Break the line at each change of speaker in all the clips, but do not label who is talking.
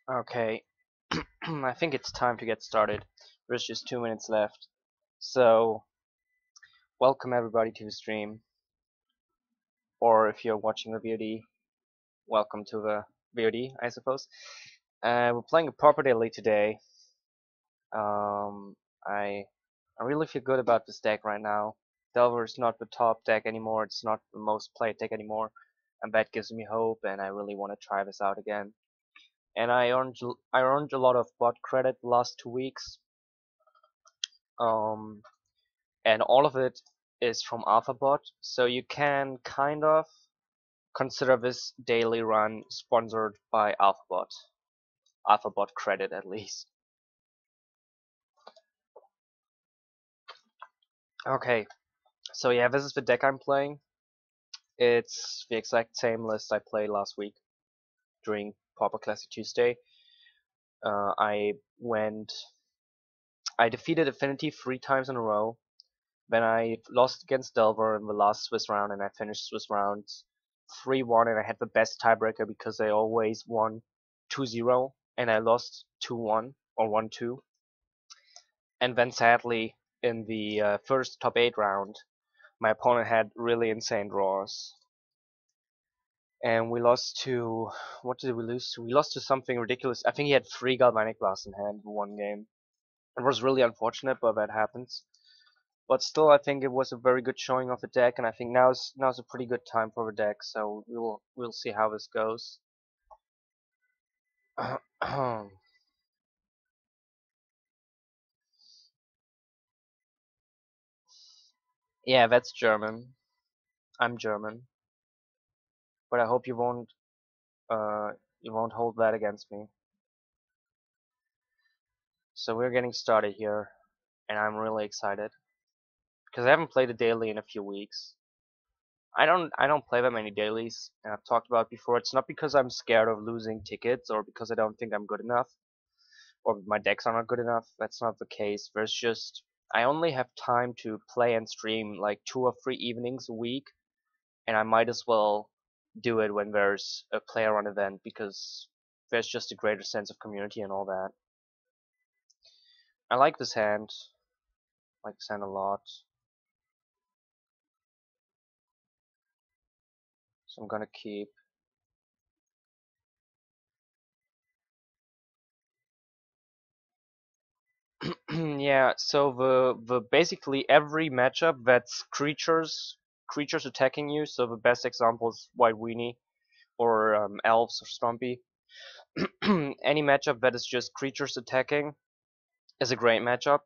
Okay, I think it's time to get started. There's just 2 minutes left. So, welcome everybody to the stream. Or if you're watching the VOD, welcome to the VOD, I suppose. We're playing a Pauper daily today. Um, I I really feel good about this deck right now. Delver is not the top deck anymore. It's not the most played deck anymore, and that gives me hope. And I really want to try this out again. And I earned a lot of bot credit the last 2 weeks. Um, and all of it is from AlphaBot, so you can kind of consider this daily run sponsored by AlphaBot credit at least. Okay, so yeah, this is the deck I'm playing. It's the exact same list I played last week during Pauper Classic Tuesday. Uh, I went, I defeated Affinity 3 times in a row. Then I lost against Delver in the last Swiss round, and I finished Swiss rounds 3-1, and I had the best tiebreaker because I always won 2-0, and I lost 2-1 or 1-2. And then sadly, in the first top 8 round, my opponent had really insane draws. And we lost to, what did we lose to? We lost to something ridiculous. I think he had 3 Galvanic Blasts in hand in one game. It was really unfortunate, but that happens. But still, I think it was a very good showing of the deck, and I think now's a pretty good time for the deck. So we'll see how this goes. Yeah, that's German. I'm German, but I hope you won't hold that against me. So we're getting started here, and I'm really excited because I haven't played a daily in a few weeks. I don't play that many dailies, and I've talked about it before. It's not because I'm scared of losing tickets or because I don't think I'm good enough or my decks are not good enough. That's not the case. There's just I only have time to play and stream like 2 or 3 evenings a week, and I might as well do it when there's a player run event because there's just a greater sense of community and all that. I like this hand. I like this hand a lot. So I'm gonna keep. Yeah, so the basically every matchup that's creatures attacking you. So the best example is White Weenie or Elves or Stompy. Any matchup that is just creatures attacking is a great matchup,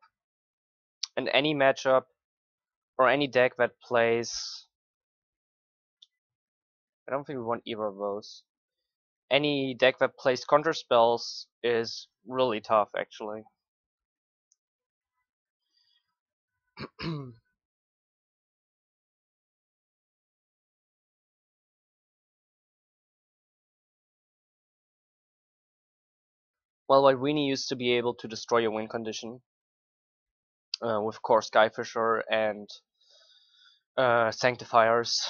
and any matchup or any deck that plays. I don't think we want either of those. Any deck that plays counter spells is really tough, actually. Well, White Weenie used to be able to destroy your win condition with Core Skyfisher and Sanctifiers.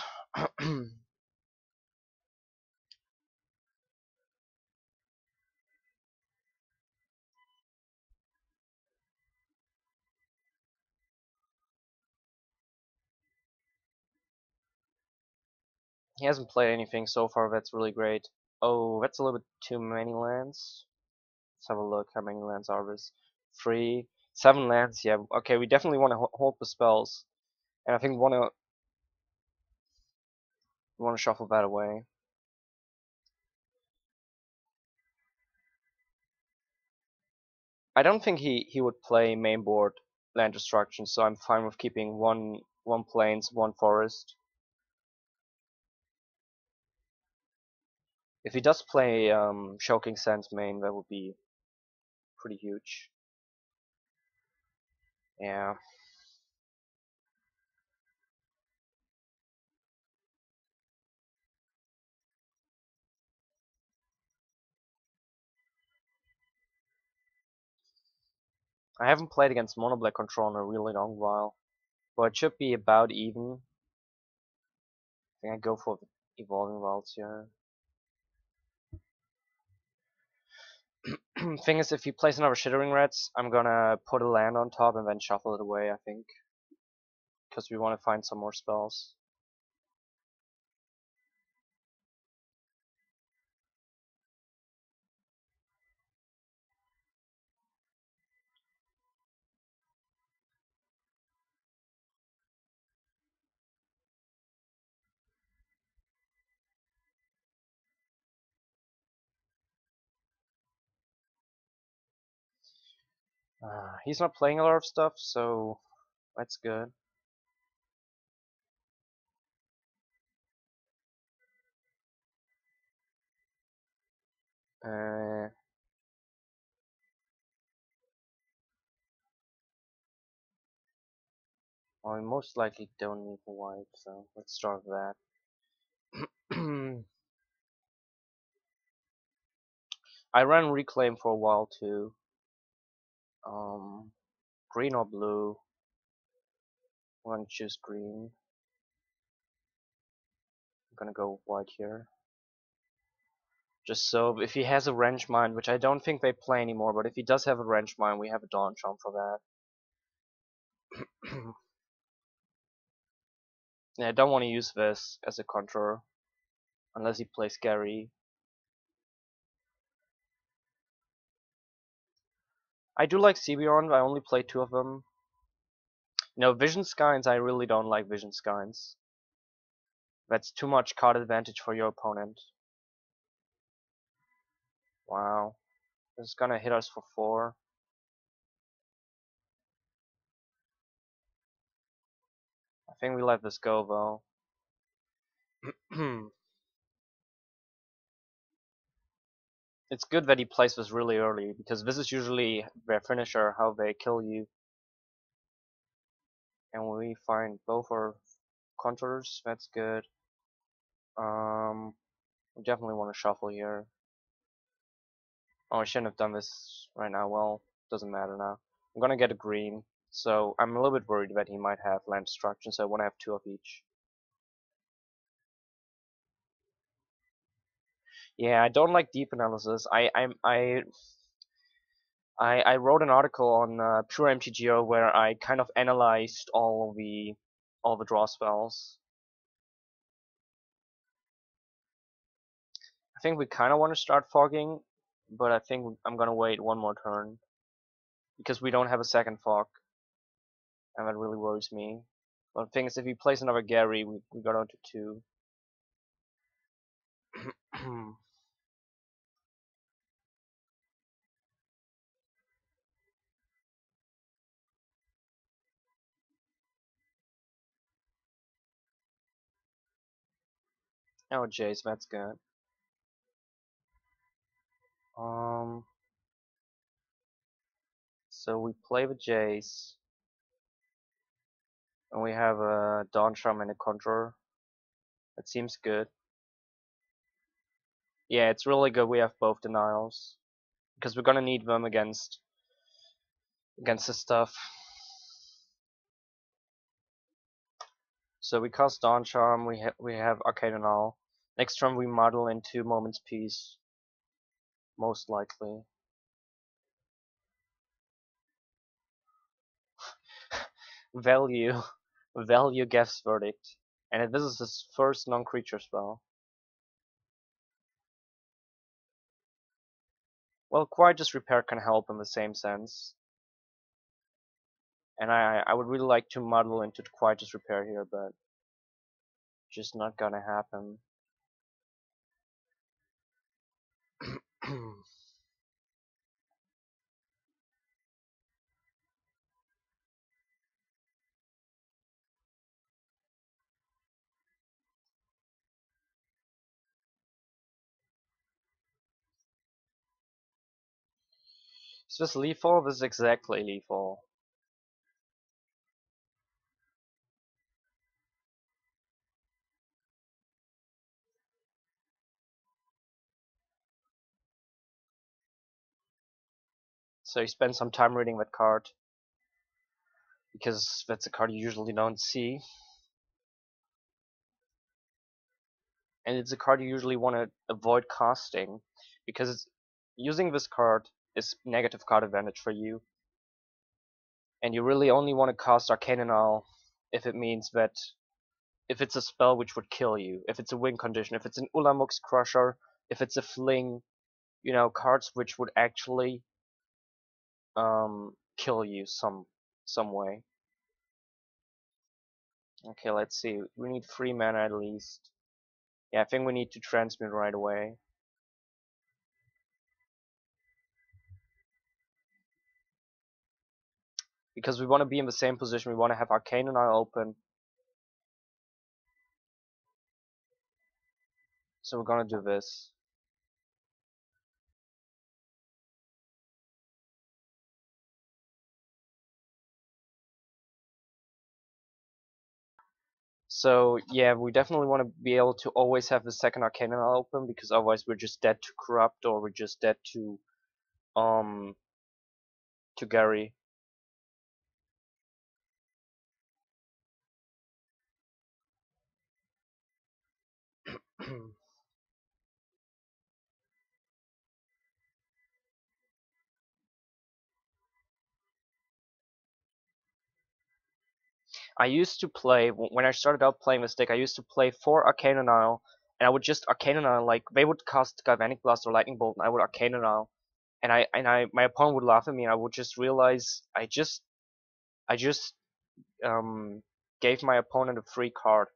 He hasn't played anything so far that's really great. Oh, that's a little bit too many lands. Let's have a look. How many lands are this? 3, 7 lands. Yeah. Okay, we definitely want to hold the spells, and I think we want to shuffle that away. I don't think he would play main board land destruction, so I'm fine with keeping one plains, one forest. If he does play Choking Sands main, that would be pretty huge. Yeah. I haven't played against Mono Black Control in a really long while, but it should be about even. I think I go for the Evolving Wilds here. Thing is, if he plays another Shivering Reds, I'm gonna put a land on top and then shuffle it away, I think. Because we want to find some more spells. He's not playing a lot of stuff, so that's good. Uh, well, we most likely don't need the white, so let's start with that. I ran Reclaim for a while too. Green or blue? I'm gonna choose green. I'm gonna go white here. Just so if he has a Wrench Mine, which I don't think they play anymore, but if he does have a Wrench Mine, we have a Dawn Charm for that. Yeah, I don't want to use this as a control unless he plays Gary. I do like Sebion, I only play 2 of them. No, Vision Skynes, I really don't like Vision Skynes. That's too much card advantage for your opponent. Wow. This is gonna hit us for 4. I think we let this go though. It's good that he plays this really early, because this is usually their finisher, how they kill you. And we find both our contours, that's good. We definitely want to shuffle here. Oh, I shouldn't have done this right now. Well, doesn't matter now. I'm gonna get a green, so I'm a little bit worried that he might have land destruction, so I want to have 2 of each. Yeah, I don't like deep analysis. I wrote an article on Pure MTGO where I kind of analyzed all the draw spells. I think we kind of want to start fogging, but I think I'm gonna wait one more turn because we don't have a second fog, and that really worries me. But the thing is, if he plays another Gary, we got onto 2. Oh, Jace, that's good. Um, so we play with Jace, and we have a Dawn Charm and a Conjurer. That seems good. Yeah, it's really good we have both denials, because we're gonna need them against this stuff. So we cast Dawn Charm, we have Arcane Annul. Next turn we muddle into Moment's Peace, most likely. Value, value Geth's Verdict, and this is his first non-creature spell. Well, Quietus Repair can help in the same sense. And I would really like to muddle into Quietus Repair here, but just not gonna happen. Is this lethal? This is exactly lethal. So you spend some time reading that card, because that's a card you usually don't see. And it's a card you usually want to avoid casting, because using this card is negative card advantage for you. And you really only want to cast Arcane Anal if it means that if it's a spell which would kill you, if it's a win condition, if it's an Ulamog's Crusher, if it's a Fling, you know, cards which would actually kill you some way. Okay, let's see. We need 3 mana at least. Yeah, I think we need to transmute right away. Because we want to be in the same position, we want to have Arcane Anal open. So we're gonna do this. So yeah, we definitely want to be able to always have the second Arcane Anal open, because otherwise we're just dead to Corrupt, or we're just dead um to Gary. I used to play, when I started out playing this deck, I used to play 4 Arcane Anal, and I would just Arcane Anal, like, they would cast Galvanic Blast or Lightning Bolt, and I would Arcane Anal, and my opponent would laugh at me, and I would just realize, I just, gave my opponent a free card.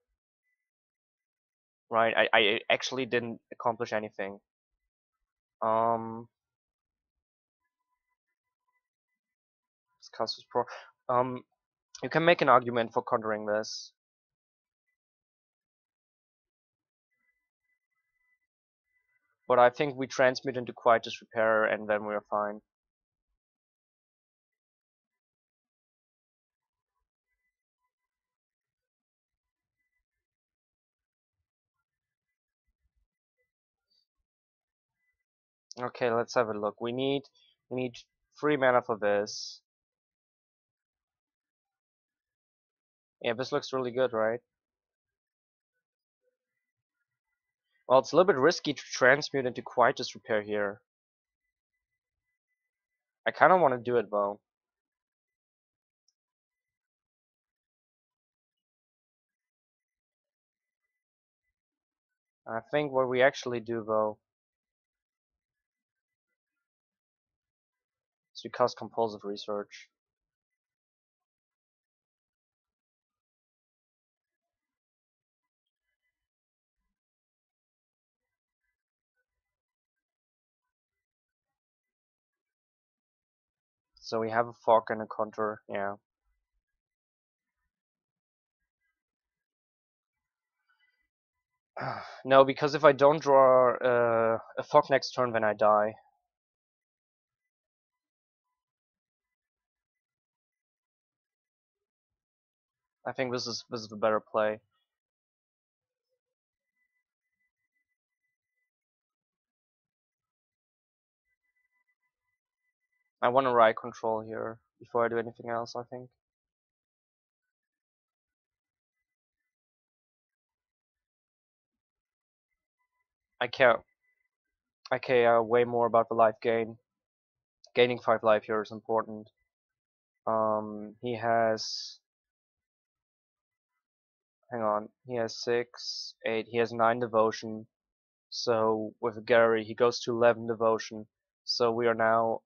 Right, I actually didn't accomplish anything. This cast was pro. You can make an argument for countering this. But I think we transmute into Quiet Disrepair and then we're fine. Okay, let's have a look. We need 3 mana for this. Yeah, this looks really good, right? Well, it's a little bit risky to transmute into Quiet Disrepair here. I kind of want to do it though. I think what we actually do though is we cast Compulsive Research. So we have a fog and a counter, yeah. No, because if I don't draw a fog next turn, then I die. I think this is the better play. I want to ride control here before I do anything else, I think. I care way more about the life gain. Gaining 5 life here is important. He has, hang on, he has 6, 8, he has 9 devotion. So with Gary, he goes to 11 devotion. So we are now,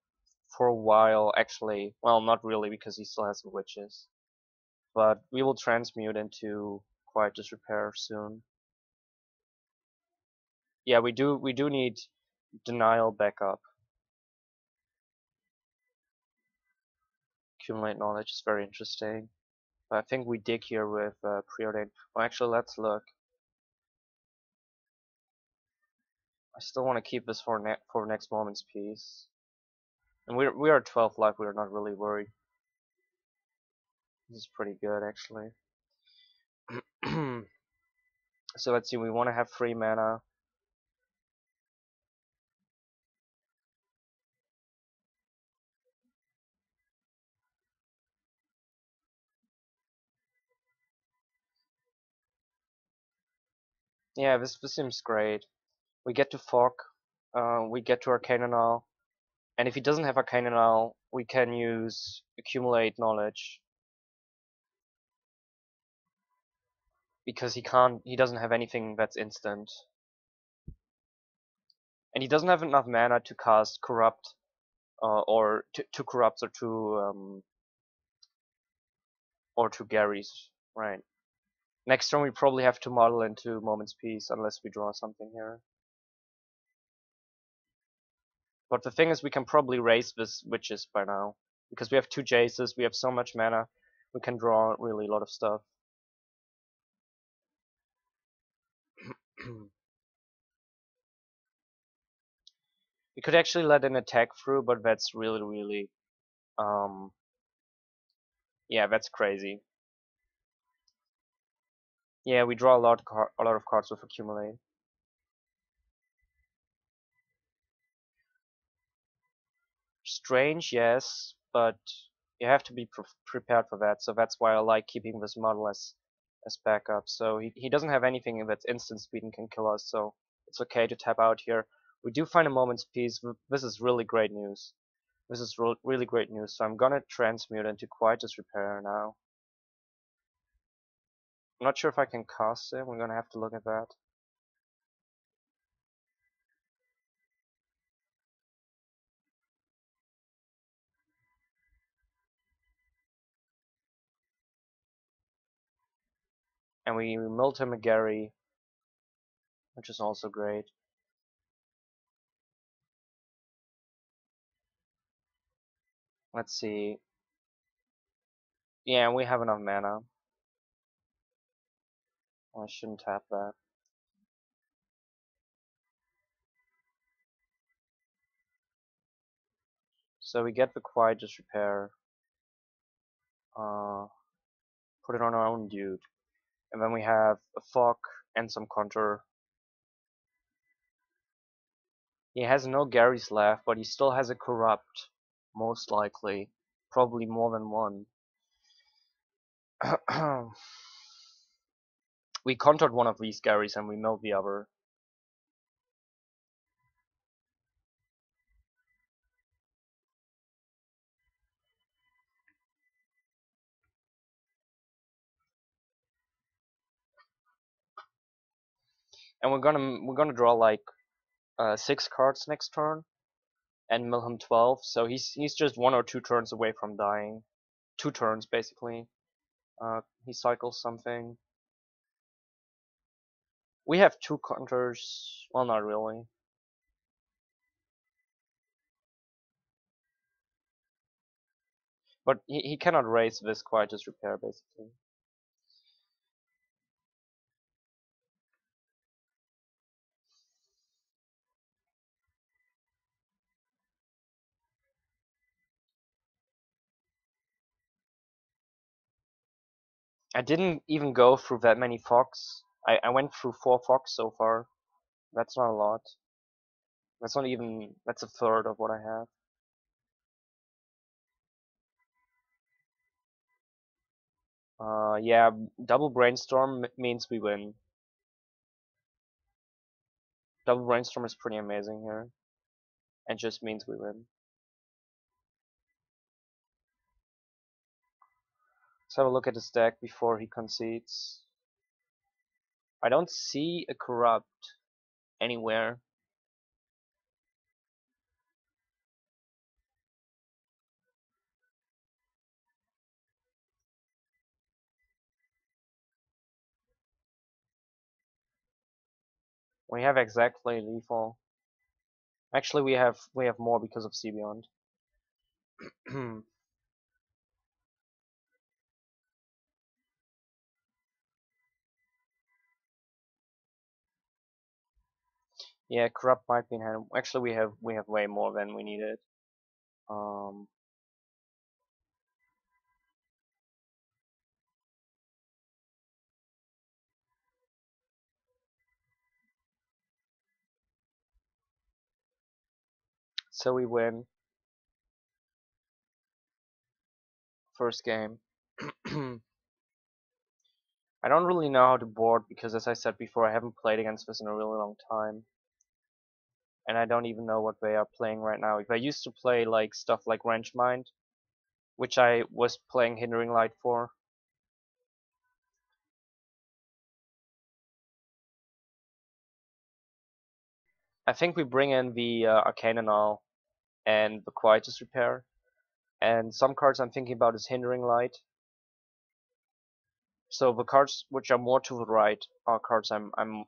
for a while, actually, well, not really, because he still has the witches. But we will transmute into Quiet Disrepair soon. Yeah, we do need denial backup. Accumulate knowledge is very interesting. But I think we dig here with preordained. Well, actually, let's look. I still want to keep this for next moment's peace. And we are 12 life. We are not really worried. This is pretty good, actually. So let's see. We want to have 3 mana. Yeah, this seems great. We get to Fog. We get to Arcane Anal. And if he doesn't have Arcana now, we can use Accumulate Knowledge. Because he doesn't have anything that's instant. And he doesn't have enough mana to cast Corrupt, or two Corrupts or two Garys, right? Next turn we probably have to model into Moment's Peace unless we draw something here. But the thing is, we can probably raise this Witches by now. Because we have two Jaces, we have so much mana, we can draw really a lot of stuff. We could actually let an attack through, but that's really, yeah, that's crazy. Yeah, we draw a lot of cards with Accumulate. Strange, yes, but you have to be prepared for that. So that's why I like keeping this model as backup. So he doesn't have anything that's instant speed and can kill us. So it's okay to tap out here. We do find a Moment's Peace. This is really great news. This is really great news. So I'm gonna transmute into Quiet Disrepair now. I'm not sure if I can cast it. We're gonna have to look at that. And we melt him a Gary, which is also great. Let's see. Yeah, we have enough mana. I shouldn't tap that. So we get the Quiet Disrepair. Put it on our own dude. And then we have a Fog and some counter. He has no Garys left, but he still has a Corrupt. Most likely. Probably more than one. We countered one of these Garys and we milled the other. And we're gonna draw like 6 cards next turn and mill him 12. So he's just 1 or 2 turns away from dying. 2 turns basically. He cycles something. We have 2 counters. Well, not really. But he cannot raise this Quiet Disrepair basically. I didn't even go through that many Fox. I went through 4 Fox so far. That's not a lot. That's not even, that's a third of what I have. Yeah, double Brainstorm means we win. Double Brainstorm is pretty amazing here. It just means we win. Let's have a look at his deck before he concedes. I don't see a Corrupt anywhere. We have exactly lethal. Actually, we have more because of Sea Beyond. Yeah, Corrupt might be in hand. Actually, we have way more than we needed. Um, so we win first game. I don't really know how to board because, as I said before, I haven't played against this in a really long time. and I don't even know what they are playing right now. If I used to play like stuff like Wrench Mind, which I was playing Hindering Light for. I think we bring in the Arcanonal and the Quietus Repair, and some cards I'm thinking about is Hindering Light. So the cards which are more to the right are cards I'm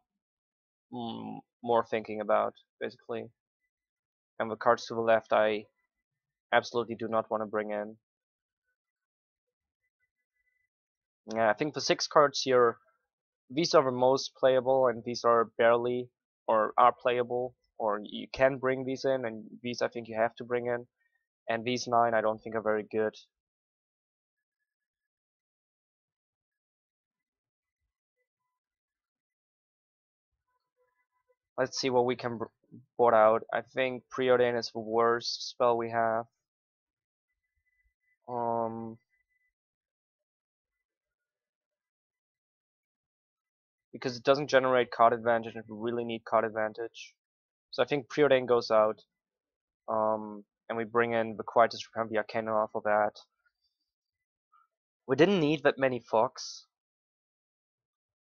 more thinking about, basically. And the cards to the left I absolutely do not want to bring in. Yeah, I think the 6 cards here, these are the most playable, and these are barely, or are playable, or you can bring these in, and these I think you have to bring in. And these 9 I don't think are very good. Let's see what we can board out. I think Preordain is the worst spell we have. Um, because it doesn't generate card advantage, and we really need card advantage. So I think Preordain goes out. And we bring in the Quietus Repair, the Arcana off of that. We didn't need that many Fox.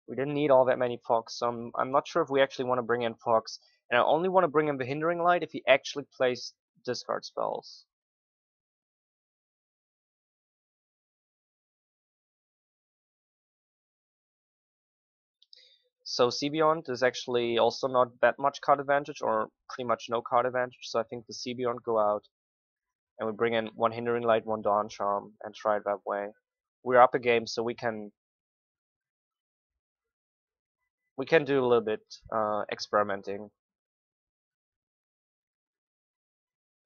We didn't need all that many Fox, so I'm not sure if we actually want to bring in Fox. And I only want to bring in the Hindering Light if he actually plays discard spells. So Beyond is actually also not that much card advantage, or pretty much no card advantage, so I think the Beyond go out. And we bring in 1 Hindering Light, 1 Dawn Charm, and try it that way. We're up a game, so we can do a little bit experimenting.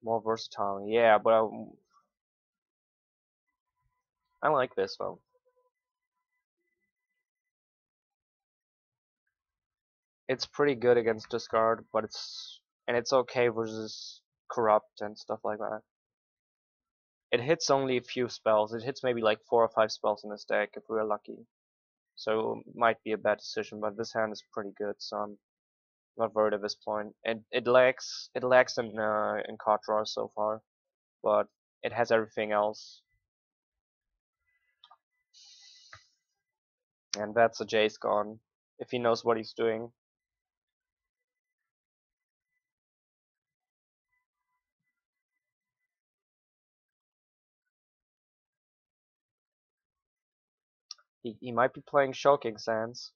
More versatile, yeah, but I like this though. It's pretty good against discard, but it's okay versus corrupt and stuff like that. It hits only a few spells. It hits maybe like 4 or 5 spells in this deck if we're lucky. So it might be a bad decision, but this hand is pretty good, so I'm not worried at this point. It lacks in card draw so far, but it has everything else. And that's a Jace gone, if he knows what he's doing. He might be playing Shulking Sands.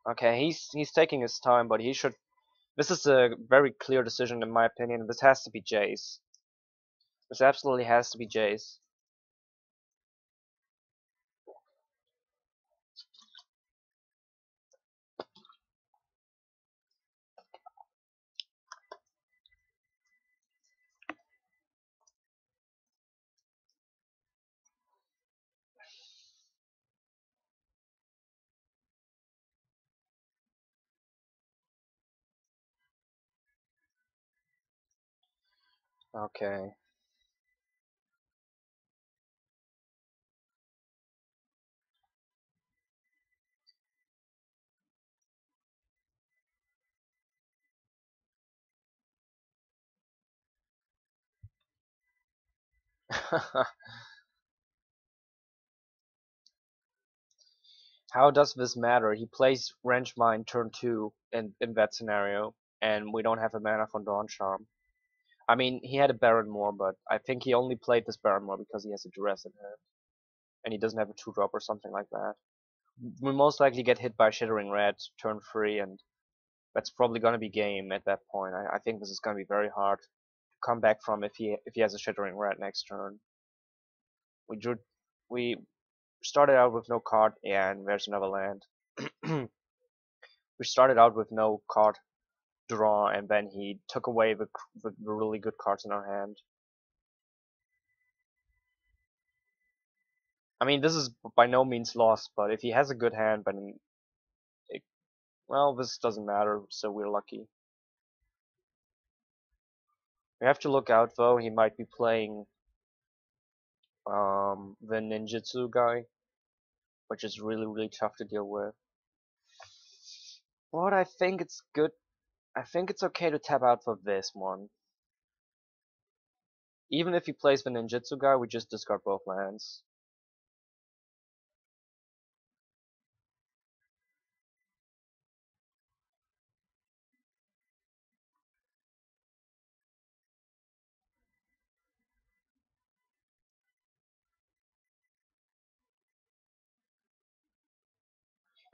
Okay, he's taking his time, but he should. This is a very clear decision in my opinion. This has to be Jace. This absolutely has to be Jace. Okay. How does this matter? He plays Wrench Mine turn 2 in that scenario, and we don't have a mana for Dawn Charm. I mean, he had a Baron more, but I think he only played this Baron more because he has a Duress in hand. And he doesn't have a 2-drop or something like that. We most likely get hit by Shivering Red turn 3, and that's probably gonna be game at that point. I think this is gonna be very hard to come back from if he has a Shattering Red next turn. We drew we started out with no card, yeah, and there's another land. We started out with no card draw, and then he took away the really good cards in our hand. I mean, this is by no means lost, but if he has a good hand, then Well, this doesn't matter, so we're lucky. We have to look out though, he might be playing the ninjutsu guy, which is really tough to deal with. But I think it's good. I think it's okay to tap out for this one. Even if he plays the ninjutsu guy, we just discard both lands.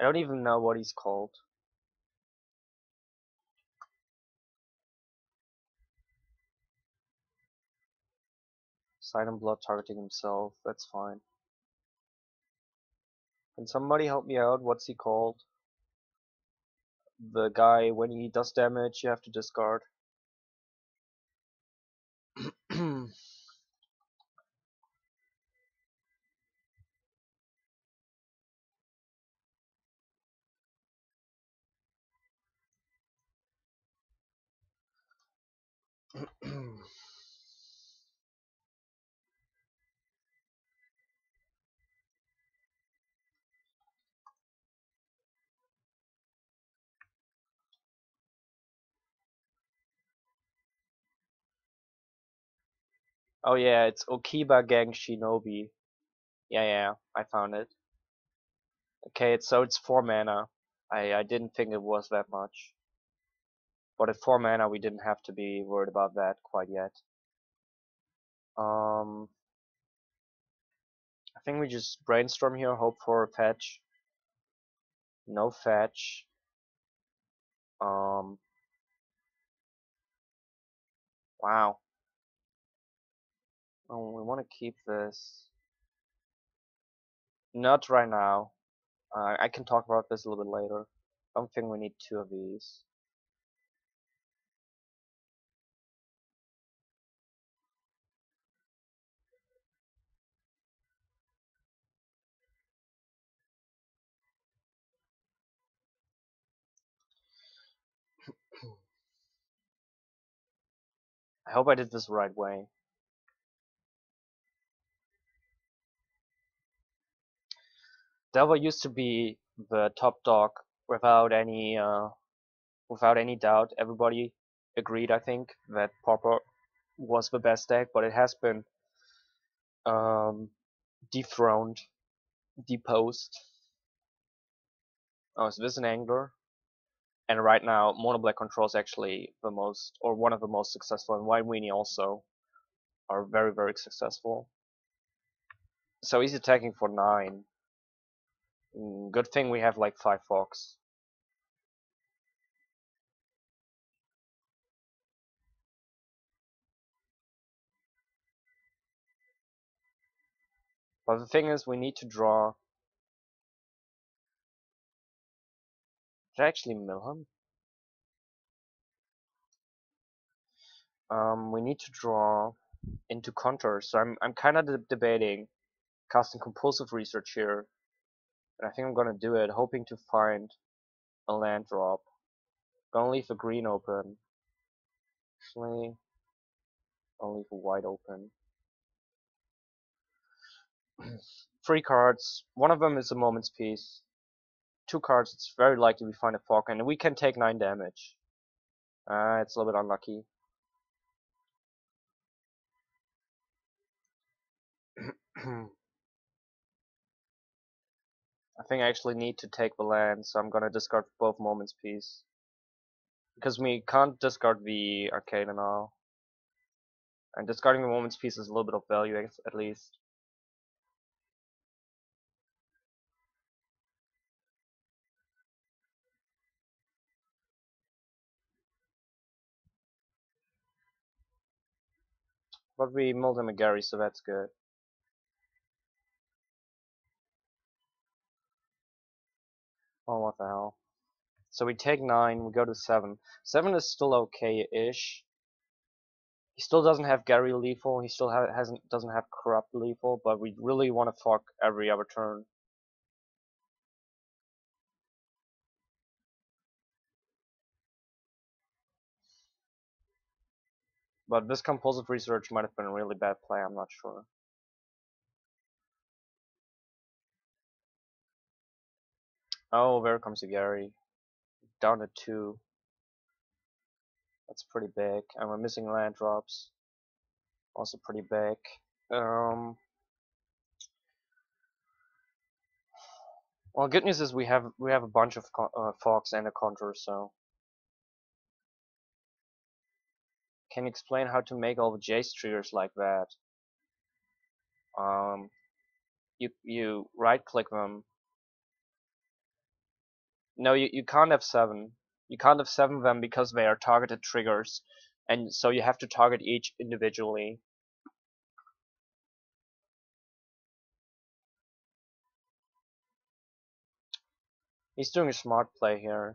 I don't even know what he's called. Silent Blood targeting himself, that's fine. Can somebody help me out? What's he called? The guy, when he does damage, you have to discard. Oh yeah, it's Okiba Gang Shinobi. Yeah, I found it. Okay, it's 4 mana. I didn't think it was that much. But at 4 mana we didn't have to be worried about that quite yet. I think we just brainstorm here, hope for a fetch. No fetch. Wow. Oh, we want to keep this. Not right now. I can talk about this a little bit later. I don't think we need 2 of these. I hope I did this the right way. Delver used to be the top dog without any doubt. Everybody agreed, I think, that Pauper was the best deck, but it has been um, dethroned, deposed. Oh, so this is an angler, and right now Mono Black Control is actually the most, or one of the most successful, and White Weenie also are very successful. So he's attacking for 9. Good thing we have like 5 Fox. But the thing is, we need to draw. Did I actually mill him? We need to draw into counters. So I'm kind of debating casting compulsive research here, and I think I'm gonna do it, hoping to find a land drop. Gonna leave the green open. Actually, I'll leave a white open. 3 cards. One of them is a moment's peace. 2 cards. It's very likely we find a fog, and we can take 9 damage. It's a little bit unlucky. I think I actually need to take the land, so I'm gonna discard both Moment's Peace. Because we can't discard the Arcana now. And discarding the Moment's Peace is a little bit of value, at least. But we milled him a Gary, so that's good. Oh, what the hell. So we take 9, we go to 7. 7 is still okay-ish. He still doesn't have Gary lethal, he still doesn't have Corrupt lethal, but we really want to fuck every other turn. But this compulsive research might have been a really bad play, I'm not sure. Oh, there comes a Gary. Down to 2. That's pretty big. And we're missing land drops. Also pretty big. Well, good news is we have a bunch of fogs and a contour, so can you explain how to make all the Jace triggers like that? Um, you right click them. No, you can't have 7. You can't have 7 of them because they are targeted triggers, and so you have to target each individually. He's doing a smart play here.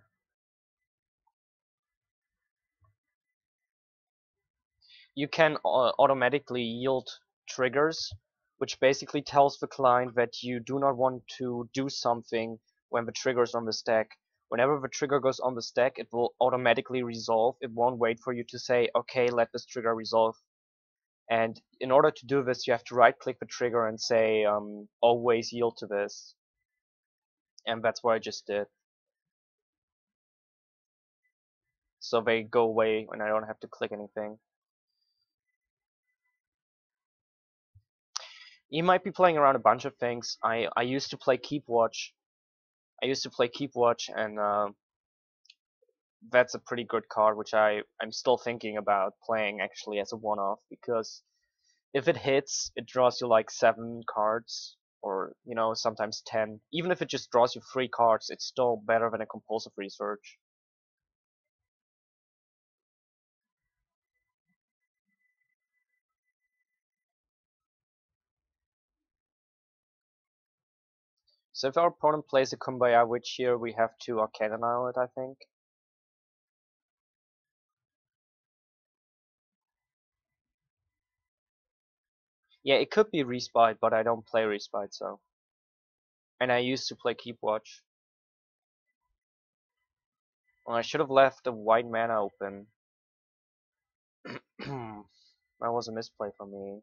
You can automatically yield triggers, which basically tells the client that you do not want to do something when the trigger is on the stack. Whenever the trigger goes on the stack, it will automatically resolve. It won't wait for you to say, okay, let this trigger resolve. And in order to do this, you have to right click the trigger and say, always yield to this. And that's what I just did. So they go away and I don't have to click anything. You might be playing around a bunch of things. I used to play Keep Watch. And that's a pretty good card, which I'm still thinking about playing actually as a one-off, because if it hits, it draws you like 7 cards, or sometimes 10. Even if it just draws you 3 cards, it's still better than a compulsive research. So if our opponent plays a Kumbaya Witch here, we have to Arcane Annihilate it, I think. Yeah, it could be Respite, but I don't play Respite, so. And I used to play Keep Watch. Well, I should have left the white mana open. That was a misplay for me.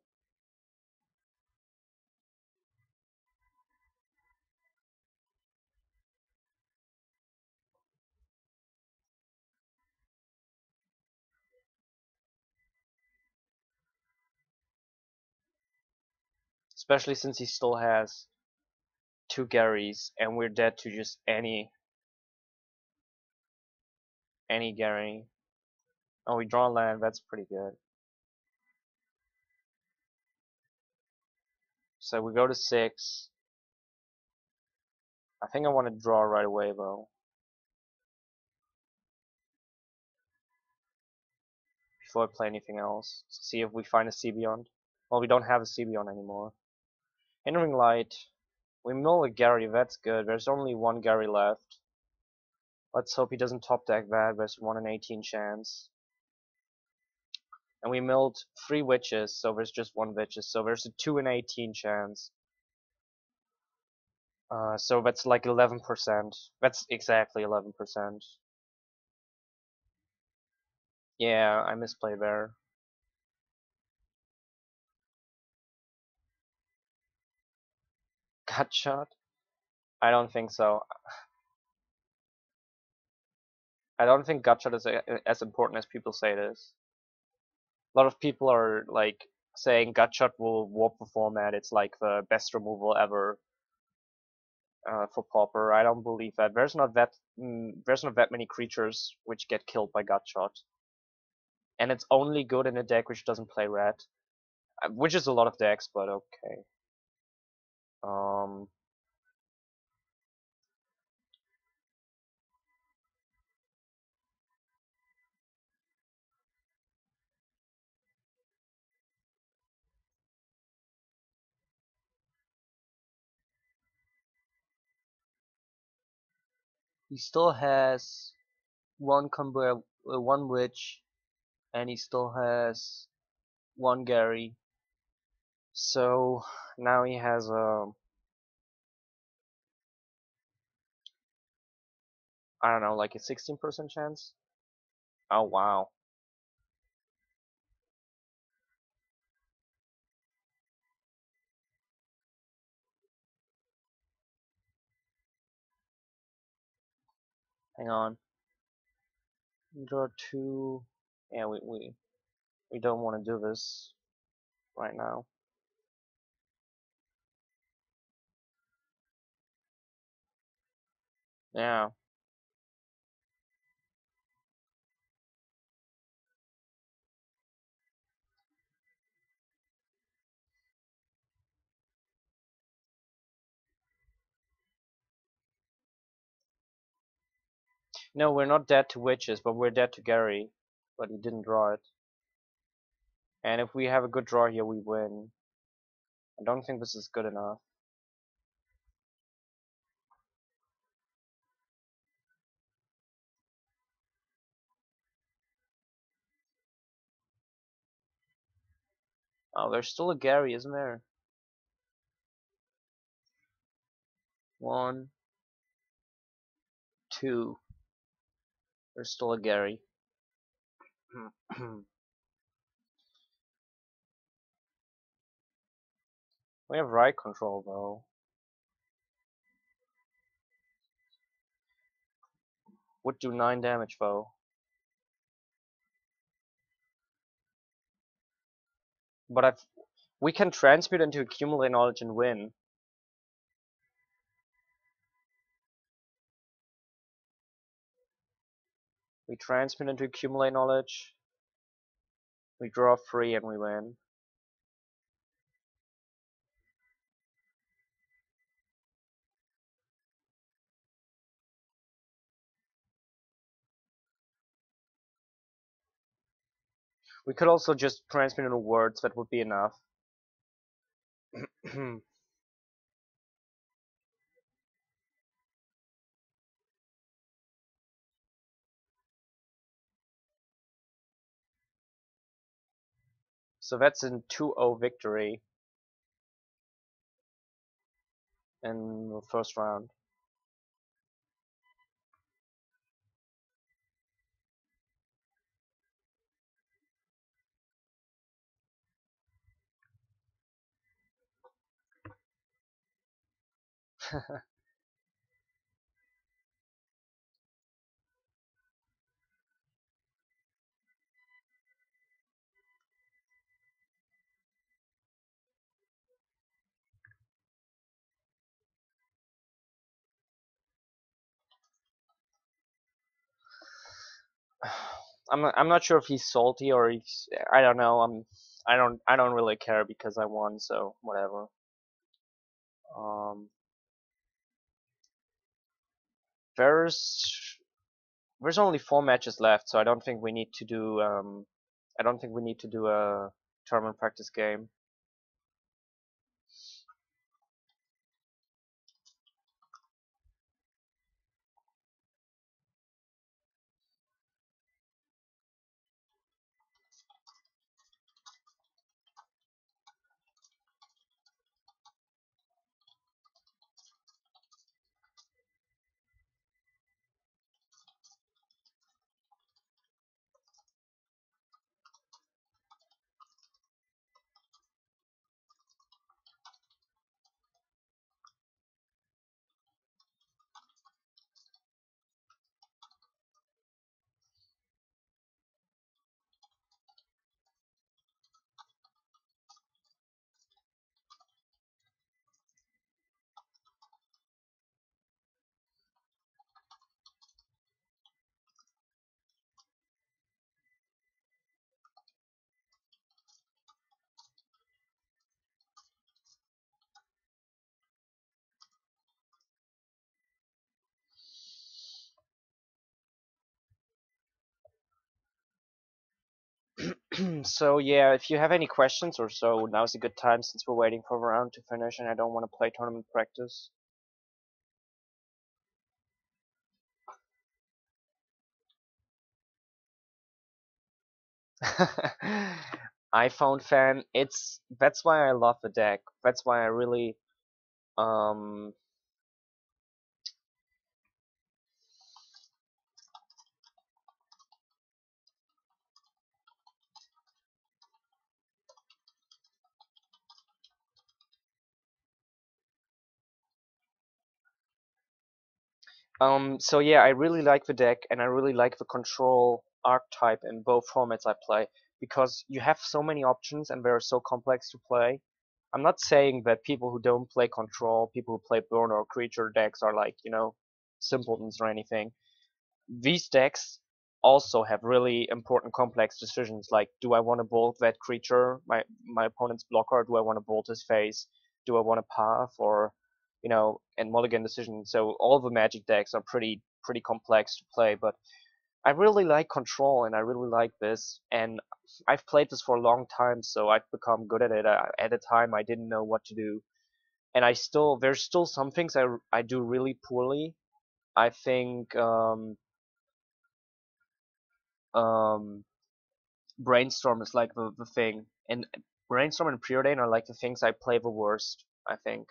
Especially since he still has 2 Garys, and we're dead to just any Gary. Oh, we draw land, that's pretty good. So we go to 6. I think I want to draw right away though, before I play anything else. See if we find a Sea Beyond. Well, we don't have a Sea Beyond anymore. Hindering Light. We mill a Gary, that's good. There's only 1 Gary left. Let's hope he doesn't top deck that. There's 1 in 18 chance. And we milled 3 Witches, so there's just 1 Witches. So there's a 2 in 18 chance. So that's like 11%. That's exactly 11%. Yeah, I misplayed there. Gut shot? I don't think so. I don't think gut shot is as important as people say it is. A lot of people are like saying gut shot will warp the format. It's like the best removal ever for Pauper. I don't believe that. There's not that many creatures which get killed by gut shot, and it's only good in a deck which doesn't play red, which is a lot of decks, but okay. Um, he still has 1 combo, 1 witch, and he still has 1 Gary. So now he has a, I don't know, like a 16% chance. Oh wow. Hang on. Draw 2. Yeah, we don't want to do this right now. Yeah. No, we're not dead to witches, but we're dead to Gary. But he didn't draw it. And if we have a good draw here, we win. I don't think this is good enough. Oh, there's still a Gary, isn't there? 1, 2. There's still a Gary. We have right control though. Would do 9 damage though. But we can transmute into accumulate knowledge and win. We transmute into accumulate knowledge. We draw 3 and we win. We could also just transmute into words, that would be enough. So that's a 2-0 victory in the first round. I'm not sure if he's salty or he's, I don't know. I don't really care because I won, so whatever. Um, there's only 4 matches left, so I don't think we need to do a tournament practice game. So yeah, if you have any questions or so, now's a good time since we're waiting for the round to finish and I don't want to play tournament practice. iPhone fan, that's why I love the deck. That's why I really um So yeah, I really like the deck, and I really like the control archetype in both formats I play because you have so many options and they're so complex to play. I'm not saying that people who don't play control, people who play burn or creature decks are like, simpletons or anything. These decks also have really important complex decisions like do I want to bolt that creature, my opponent's blocker, do I want to bolt his face, do I want to path or and mulligan decision. So all the magic decks are pretty complex to play, but I really like control and I really like this, and I've played this for a long time, so I've become good at it. At a time I didn't know what to do, and there's still some things I do really poorly. I think um Brainstorm is like the thing, and Brainstorm and Preordain are like the things I play the worst, I think.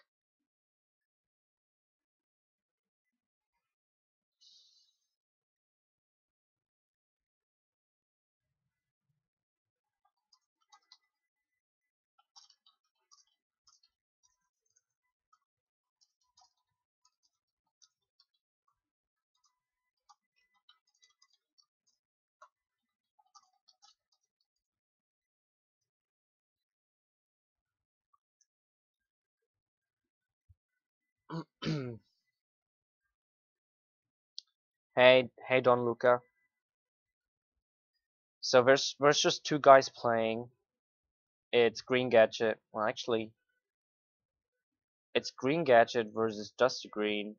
Hey Don Luca. So there's just two guys playing. It's Green Gadget. Well, actually, it's Green Gadget versus Dusty Green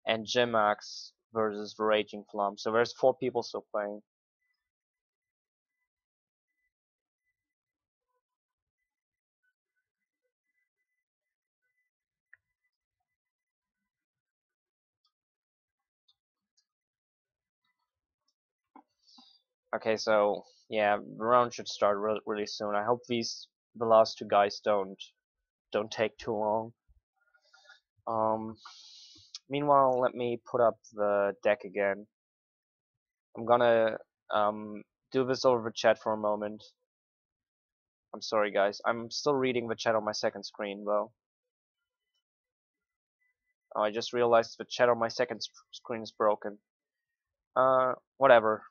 and Jimax versus the Raging Flum. So there's four people still playing. Okay, so yeah, the round should start really soon. I hope the last two guys don't take too long. Um, Meanwhile, let me put up the deck again. I'm gonna do this over the chat for a moment. I'm sorry, guys. I'm still reading the chat on my second screen, though. Oh, I just realized the chat on my second screen is broken. Whatever.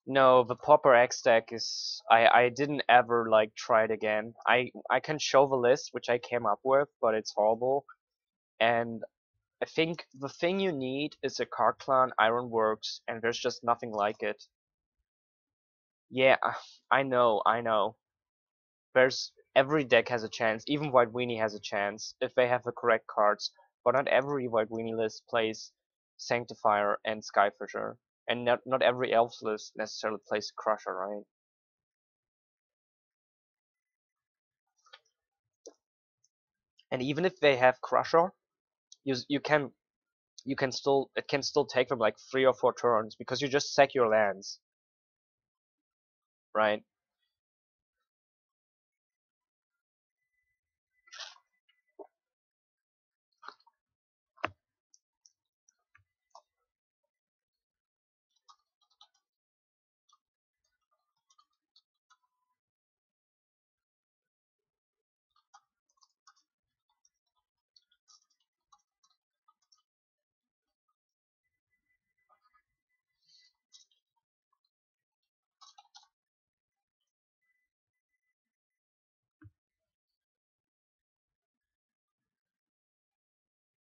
No, the Pauper X deck is I didn't ever like try it again. I can show the list which I came up with, but it's horrible. And I think the thing you need is a card clan Ironworks, and there's just nothing like it. Yeah, I know. There's every deck has a chance. Even White Weenie has a chance if they have the correct cards. But not every White Weenie list plays Sanctifier and Skyfisher, and not every Elves list necessarily plays Crusher, right? And even if they have Crusher, you can still it can still take them like 3 or 4 turns because you just sack your lands, right?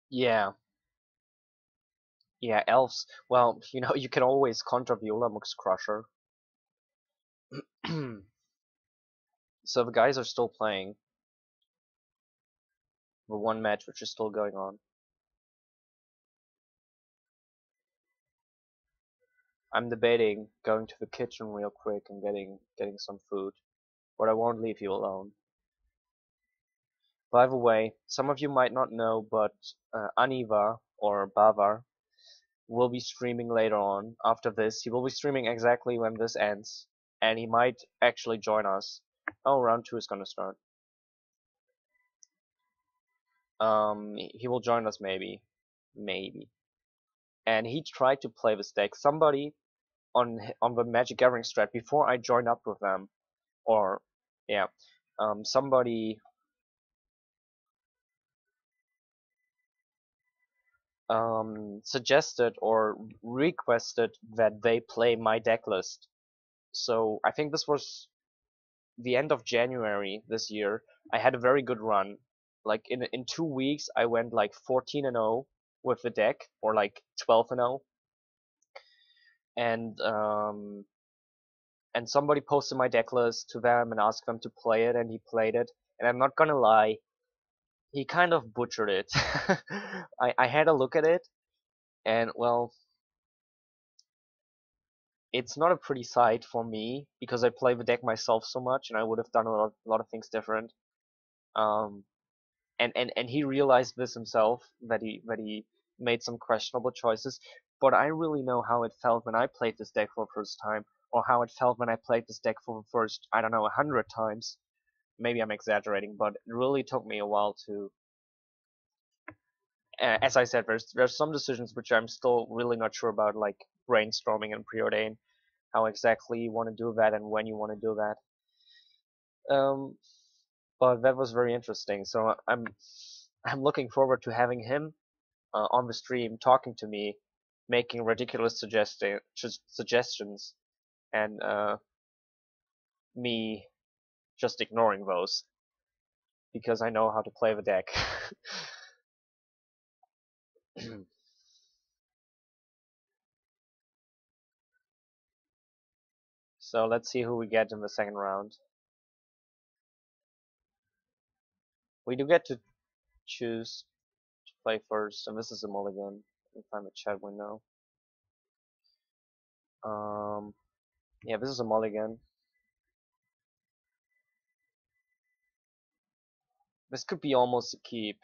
Yeah, yeah, Elves. Well, you can always counter Violamux Crusher. So the guys are still playing. The one match which is still going on. I'm debating going to the kitchen real quick and getting some food, but I won't leave you alone. By the way, some of you might not know, but Aniva or Bavar will be streaming later on. After this, he will be streaming exactly when this ends, and he might actually join us. Oh, round 2 is gonna start. He will join us maybe. And he tried to play this deck. Somebody on the Magic Gathering strat before I joined up with them, or yeah, somebody suggested or requested that they play my deck list. So I think this was the end of January this year. I had a very good run. Like in 2 weeks, I went like 14-0 with the deck, or like 12-0. And somebody posted my deck list to them and asked them to play it, and he played it. And I'm not gonna lie, he kind of butchered it. I had a look at it, and well, it's not a pretty sight for me because I play the deck myself so much, and I would have done a lot of things different. Um, and he realized this himself, that he made some questionable choices. But I really know how it felt when I played this deck for the first time, or how it felt when I played this deck for the first, I don't know, 100 times. Maybe I'm exaggerating, but it really took me a while to. As I said, there's some decisions which I'm still really not sure about, like brainstorming and preordain, how exactly you want to do that and when you want to do that. But that was very interesting. So I'm looking forward to having him on the stream talking to me, making ridiculous suggestions, and me just ignoring those because I know how to play the deck. So let's see who we get in the second round. We do get to choose to play first, and this is a mulligan. Let me find the chat window. Yeah, this is a mulligan. This could be almost a keep,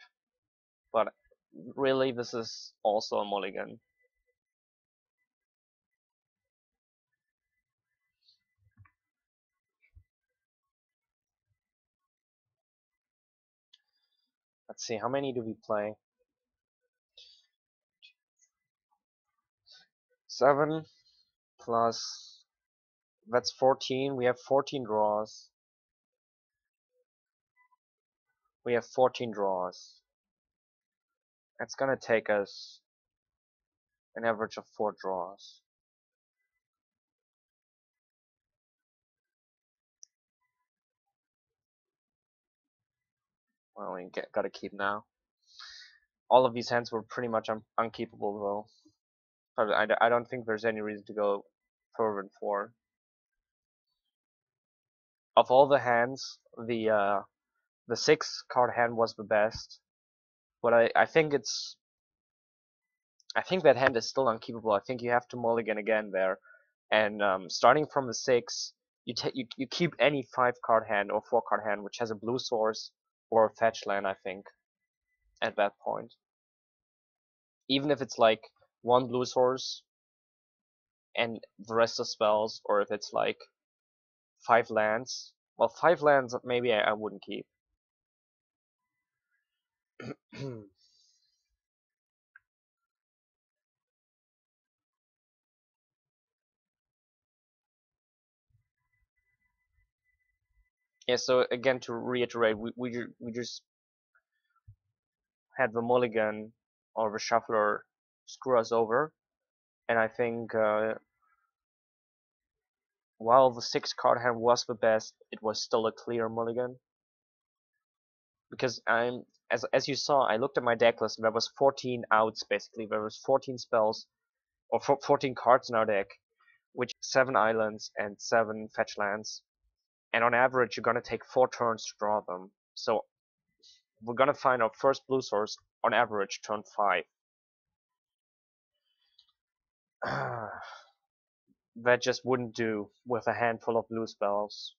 but really this is also a mulligan. Let's see, how many do we play? 7 plus, that's 14. We have 14 draws. We have 14 draws. That's gonna take us an average of 4 draws. Well, we gotta keep now. All of these hands were pretty much unkeepable though. But I don't think there's any reason to go further than 4. Of all the hands, the 6 card hand was the best. But I think that hand is still unkeepable. I think you have to mulligan again there. And starting from the 6, you keep any 5 card hand or 4 card hand which has a blue source or a fetch land, I think, at that point. Even if it's like 1 blue source and the rest of spells, or if it's like 5 lands. Well, 5 lands maybe I wouldn't keep. Yeah, so again, to reiterate, we just had the mulligan or the shuffler screw us over, and I think while the 6 card hand was the best, it was still a clear mulligan. Because as you saw, I looked at my deck list and there was 14 outs basically. There was 14 spells or 14 cards in our deck, which 7 islands and 7 fetch lands. And on average, you're gonna take 4 turns to draw them. So we're gonna find our first blue source on average turn 5. That just wouldn't do with a handful of blue spells.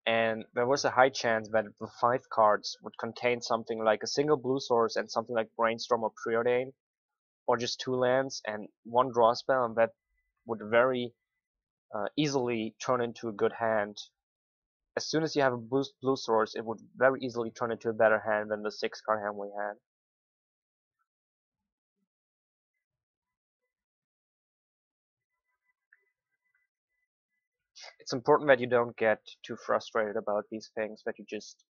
And there was a high chance that the 5 cards would contain something like a single blue source and something like Brainstorm or Preordain, or just 2 lands and 1 draw spell, and that would very easily turn into a good hand. As soon as you have a blue source, it would very easily turn into a better hand than the 6 card hand we had. It's important that you don't get too frustrated about these things, that you just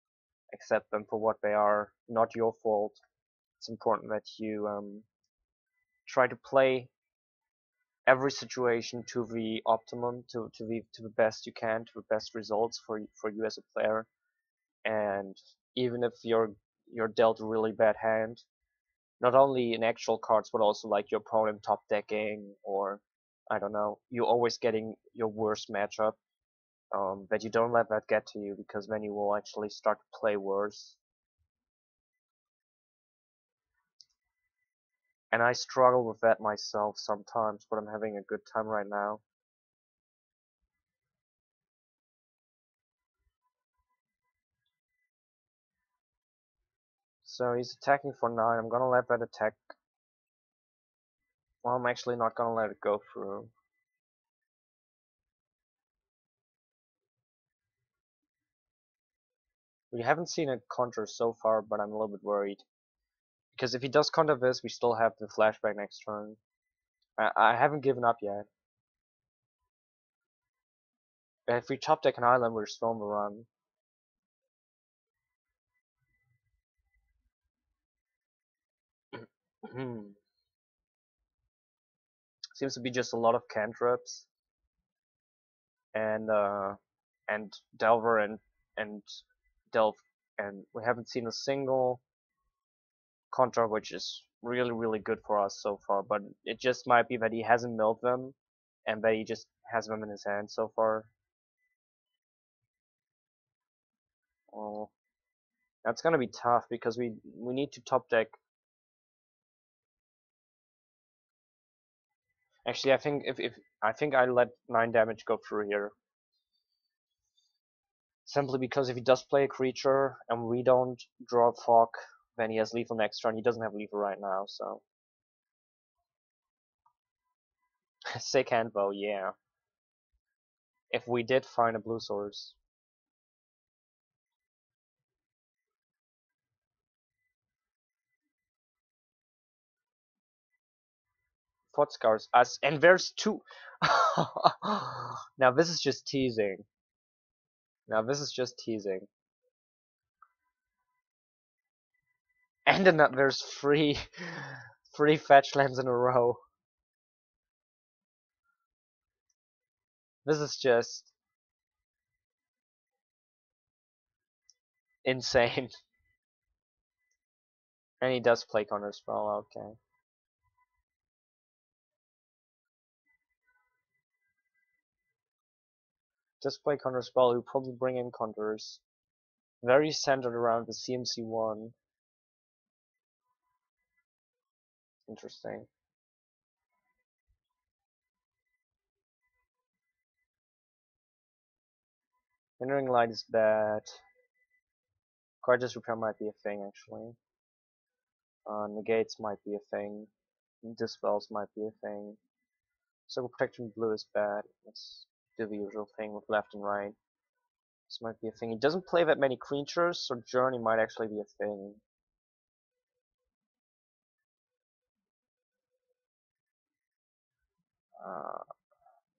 accept them for what they are, not your fault. It's important that you try to play every situation to the optimum, to the best you can, to the best results for you as a player. And even if you're dealt a really bad hand, not only in actual cards but also like your opponent top decking, or I don't know, you're always getting your worst matchup, that you don't let that get to you, because then you will actually start to play worse. And I struggle with that myself sometimes, but I'm having a good time right now. So he's attacking for 9. I'm gonna let that attack. Well, I'm actually not gonna let it go through. We haven't seen a counter so far, but I'm a little bit worried. Because if he does counter this, we still have the flashback next turn. I haven't given up yet. If we top deck an island, we're still on the run. Seems to be just a lot of cantrips and Delver and Delve, and we haven't seen a single counter, which is really good for us so far. But it just might be that he hasn't milled them, and that he just has them in his hand so far. Oh, that's gonna be tough because we need to top deck. Actually, I think if I think I let 9 damage go through here. Simply because if he does play a creature and we don't draw Fog, then he has lethal next turn. He doesn't have lethal right now, so. Sick hand though, yeah. If we did find a blue source. Fort scars us, and there's 2. Now this is just teasing. Now this is just teasing. And then there's 3 3 fetch lands in a row. This is just insane. And he does play counter spell, okay. Just play counter spell, he'll probably bring in counters. Very centered around the CMC1. Interesting. Hindering light is bad. Gorgeous repair might be a thing, actually. Negates might be a thing. Dispels might be a thing. Circle protection blue is bad. Let's do the usual thing with left and right. This might be a thing. He doesn't play that many creatures, so Journey might actually be a thing.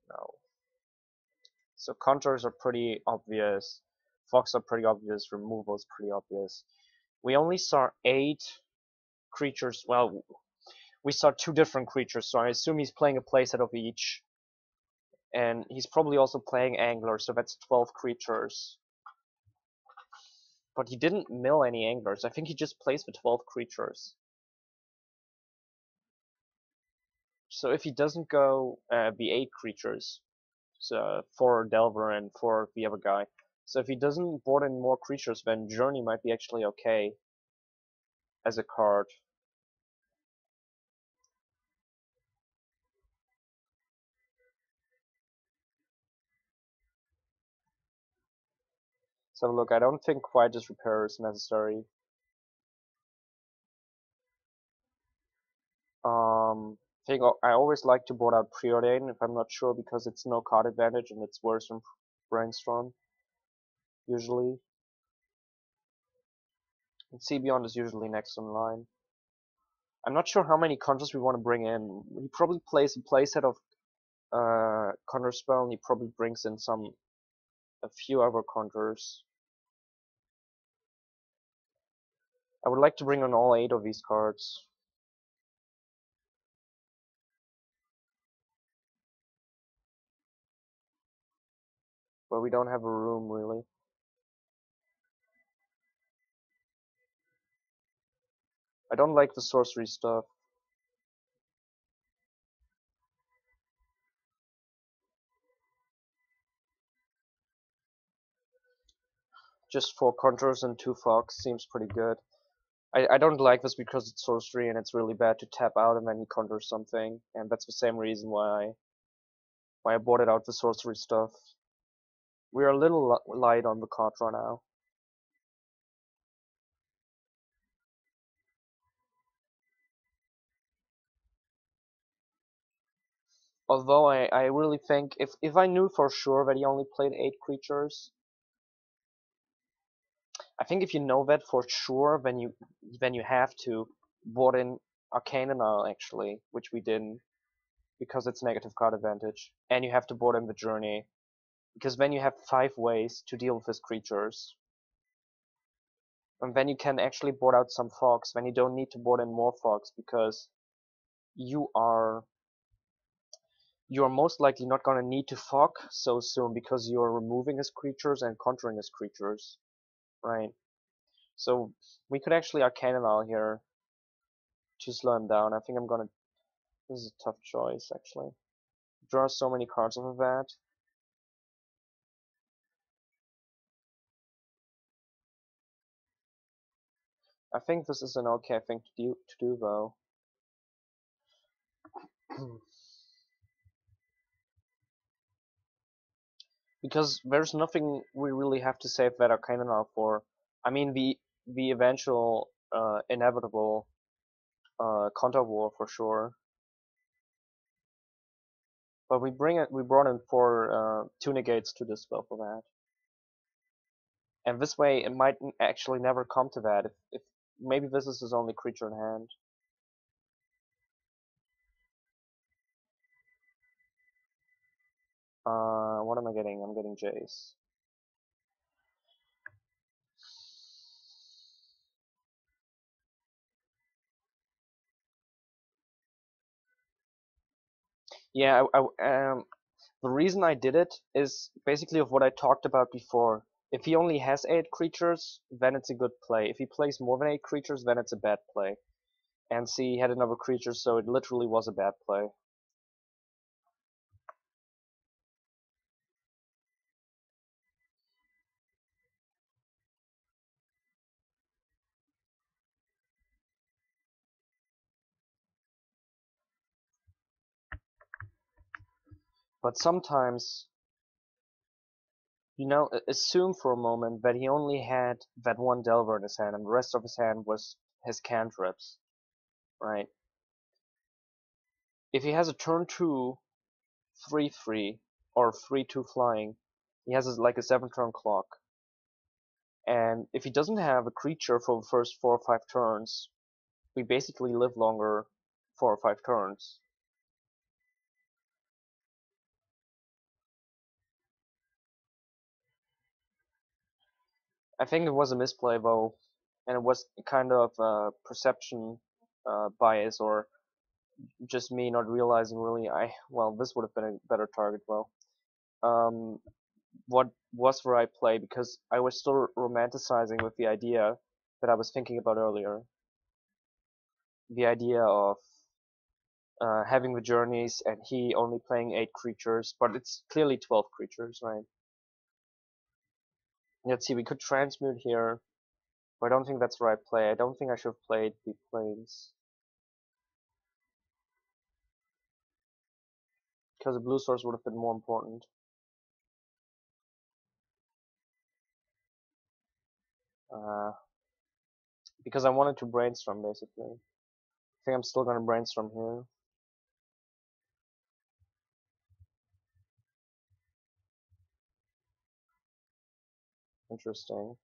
No. So counters are pretty obvious. Fox are pretty obvious. Removal is pretty obvious. We only saw 8 creatures. Well, we saw 2 different creatures, so I assume he's playing a playset of each. And he's probably also playing Angler, so that's 12 creatures. But he didn't mill any Anglers. I think he just plays the 12 creatures. So if he doesn't go the 8 creatures, so 4 Delver and 4 the other guy, So if he doesn't board in more creatures, then Journey might be actually okay as a card. So look, I don't think Quietus Repair is necessary. I always like to board out Preordain if I'm not sure, because it's no card advantage and it's worse than Brainstorm, usually. And Sea Beyond is usually next in line. I'm not sure how many counters we want to bring in. He probably plays a playset of Counterspell, and he probably brings in a few other counters. I would like to bring on all 8 of these cards. But we don't have a room, really. I don't like the sorcery stuff. Just 4 counters and 2 fogs seems pretty good. I don't like this because it's sorcery and it's really bad to tap out and then you counter something, and that's the same reason why I boarded out the sorcery stuff. We're a little light on the card draw now. Although I really think if I knew for sure that he only played 8 creatures, I think if you know that for sure, then you have to board in Arcane Annal actually, which we didn't, because it's negative card advantage, and you have to board in the Journey, because then you have 5 ways to deal with his creatures. And then you can actually board out some fogs, then you don't need to board in more fogs, because you are most likely not gonna need to fog so soon, because you're removing his creatures and countering his creatures, right? So we could actually Arcane Annal here to slow him down. I think I'm gonna. This is a tough choice, actually. Draw so many cards off of that. I think this is an okay thing to do though. Because there's nothing we really have to save that Arcane Annal for. I mean, the eventual inevitable counter war for sure. But we brought in 4 2 negates to dispel for that. And this way it might actually never come to that, if maybe this is his only creature in hand. What am I getting? I'm getting Jace. Yeah, the reason I did it is basically of what I talked about before. If he only has 8 creatures, then it's a good play. If he plays more than 8 creatures, then it's a bad play. And see, he had another creature, so it literally was a bad play. But sometimes, assume for a moment that he only had that one Delver in his hand, and the rest of his hand was his cantrips, right? If he has a turn 2 3/3 or 3/2 flying, he has like a 7-turn clock. And if he doesn't have a creature for the first 4 or 5 turns, we basically live longer 4 or 5 turns. I think it was a misplay though, and it was kind of perception bias, or just me not realizing really. Well, this would have been a better target though. What was the right play, because I was still romanticizing with the idea that I was thinking about earlier. The idea of having the journeys and he only playing 8 creatures, but it's clearly 12 creatures, right? Let's see, we could transmute here, but I don't think that's the right play. I don't think I should have played the planes. Because the blue source would have been more important. Because I wanted to brainstorm, basically. I think I'm still gonna brainstorm here. Interesting.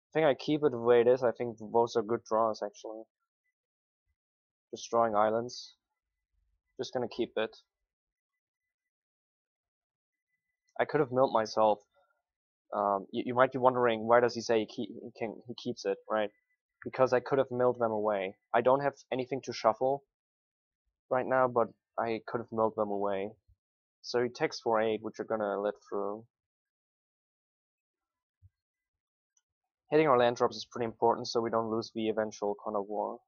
I think I keep it the way it is. I think both are good draws, actually. Just drawing islands. Just gonna keep it. I could have milled myself. You might be wondering, why does he say he keeps it, right? Because I could have milled them away. I don't have anything to shuffle right now, but I could have milled them away. So he takes for 8, which are gonna let through. Hitting our land drops is pretty important, so we don't lose the eventual Con of War.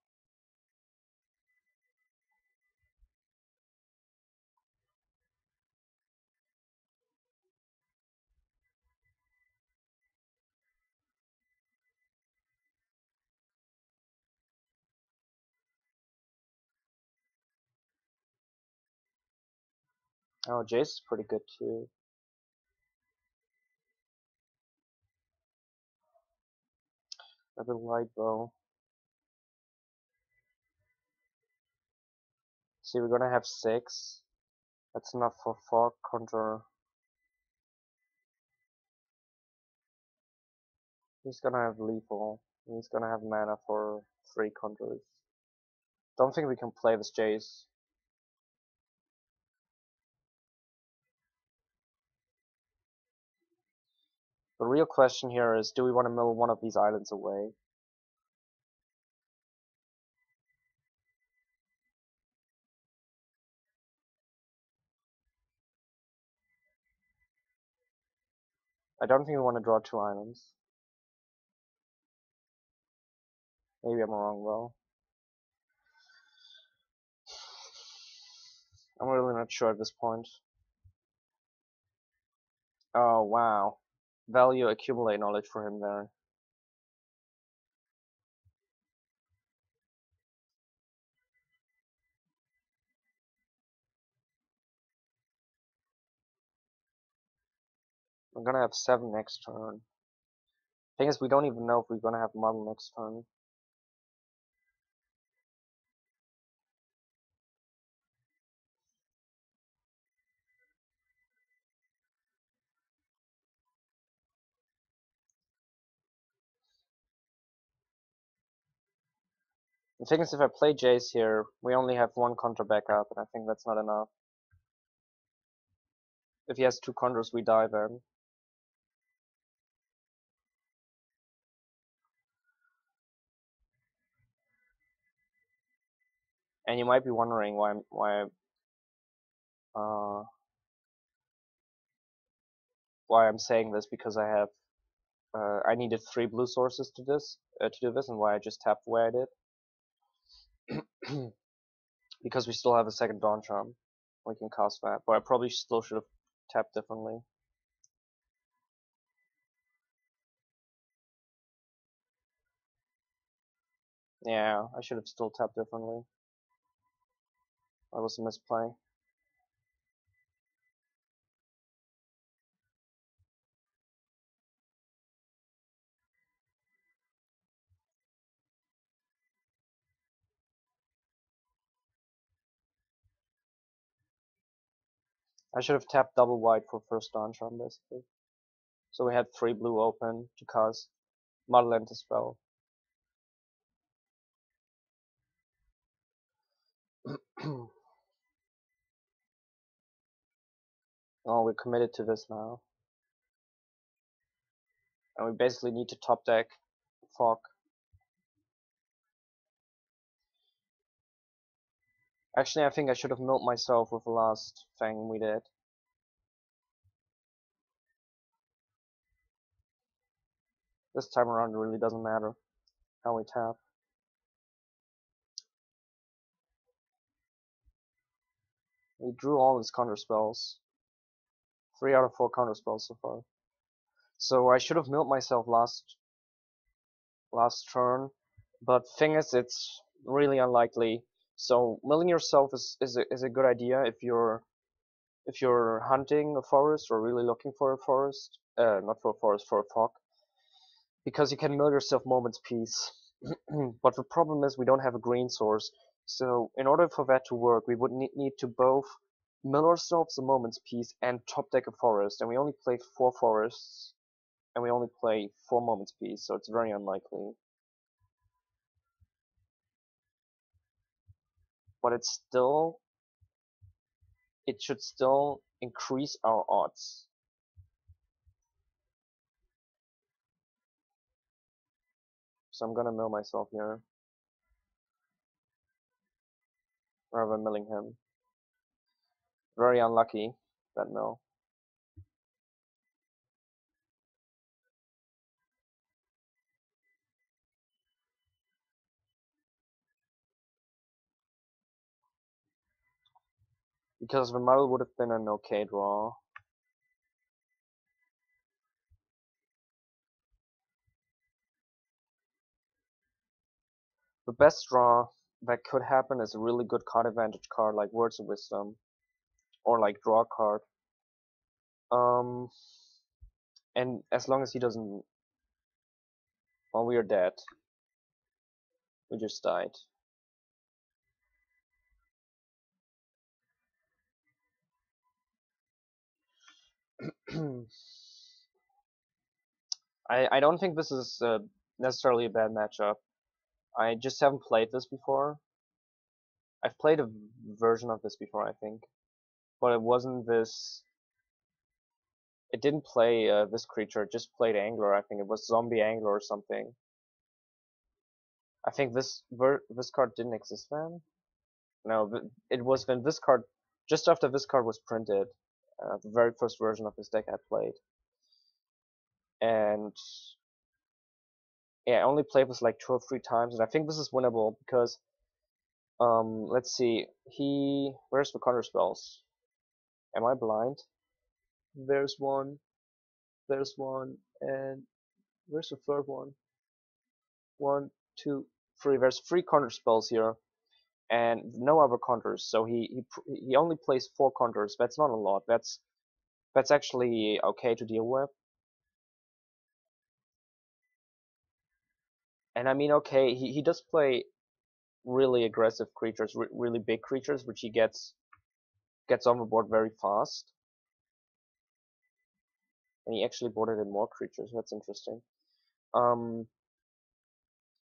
Oh, Jace is pretty good too. A bit light though. See, we're gonna have 6. That's enough for 4 conjure. He's gonna have lethal. He's gonna have mana for 3 conjures. Don't think we can play this Jace. The real question here is, do we want to mill one of these islands away? I don't think we want to draw 2 islands. Maybe I'm wrong though. I'm really not sure at this point. Oh wow. Value accumulate knowledge for him there. We're gonna have 7 next turn. Thing is, we don't even know if we're gonna have model next turn. The thing is, if I play Jace here, we only have 1 counter backup, and I think that's not enough. If he has 2 counters, we die then. And you might be wondering uh, why I'm saying this, because I needed 3 blue sources to do this, and why I just tapped the way I did. Because we still have a second Dawn Charm. We can cast that, but I probably still should have tapped differently. Yeah, I should have still tapped differently. That was a misplay. I should have tapped double white for first Dawn Charm, basically. So we had 3 blue open to cast Model Enter spell. Oh, we're committed to this now. And we basically need to top deck Fog. Actually, I think I should have milled myself with the last thing we did. This time around, it really doesn't matter how we tap. We drew all his counter spells. 3 out of 4 counter spells so far. So I should have milled myself last turn, but thing is, it's really unlikely. So milling yourself is a good idea if you're hunting a forest or really looking for a forest. Not for a forest, for a fog, because you can mill yourself Moment's Peace. But the problem is we don't have a green source. So in order for that to work, we would need to both mill ourselves a Moment's Peace and top deck a forest, and we only play 4 forests, and we only play 4 Moment's Peace, so it's very unlikely. But it should still increase our odds. So I'm gonna mill myself here, rather than milling him. Very unlucky, that mill. Because the model would have been an okay draw. The best draw that could happen is a really good card advantage card like Words of Wisdom, or like Draw card. And as long as he doesn't, well, we are dead. We just died. I don't think this is necessarily a bad matchup. I just haven't played this before. I've played a version of this before, I think, but it wasn't this. It didn't play this creature. It just played Angler. I think it was Zombie Angler or something. I think this card didn't exist then. No, it was when this card, just after this card was printed, the very first version of this deck I played, and yeah, I only played this like 2 or 3 times, and I think this is winnable because, let's see, where's the counter spells? Am I blind? There's one, and where's the third one? 1, 2, 3. There's 3 counter spells here, and no other counters. So he only plays 4 counters. That's not a lot. That's actually okay to deal with. And I mean, okay, he does play really aggressive creatures, really big creatures, which he gets on the board very fast. And he actually boarded in more creatures. That's interesting.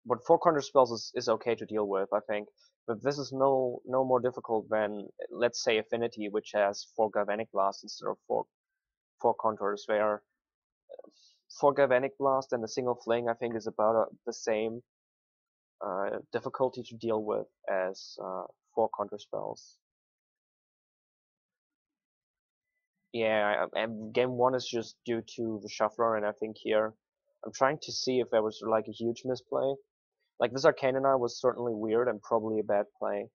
But 4 counter spells is okay to deal with, I think. But this is no more difficult than, let's say, Affinity, which has 4 Galvanic Blast instead of 4 counters. Where 4 Galvanic Blast and a single Fling, I think, is about the same difficulty to deal with as 4 counter spells. Yeah, and game 1 is just due to the shuffler, and I think here I'm trying to see if there was like a huge misplay. Like this Arcanine was certainly weird and probably a bad play.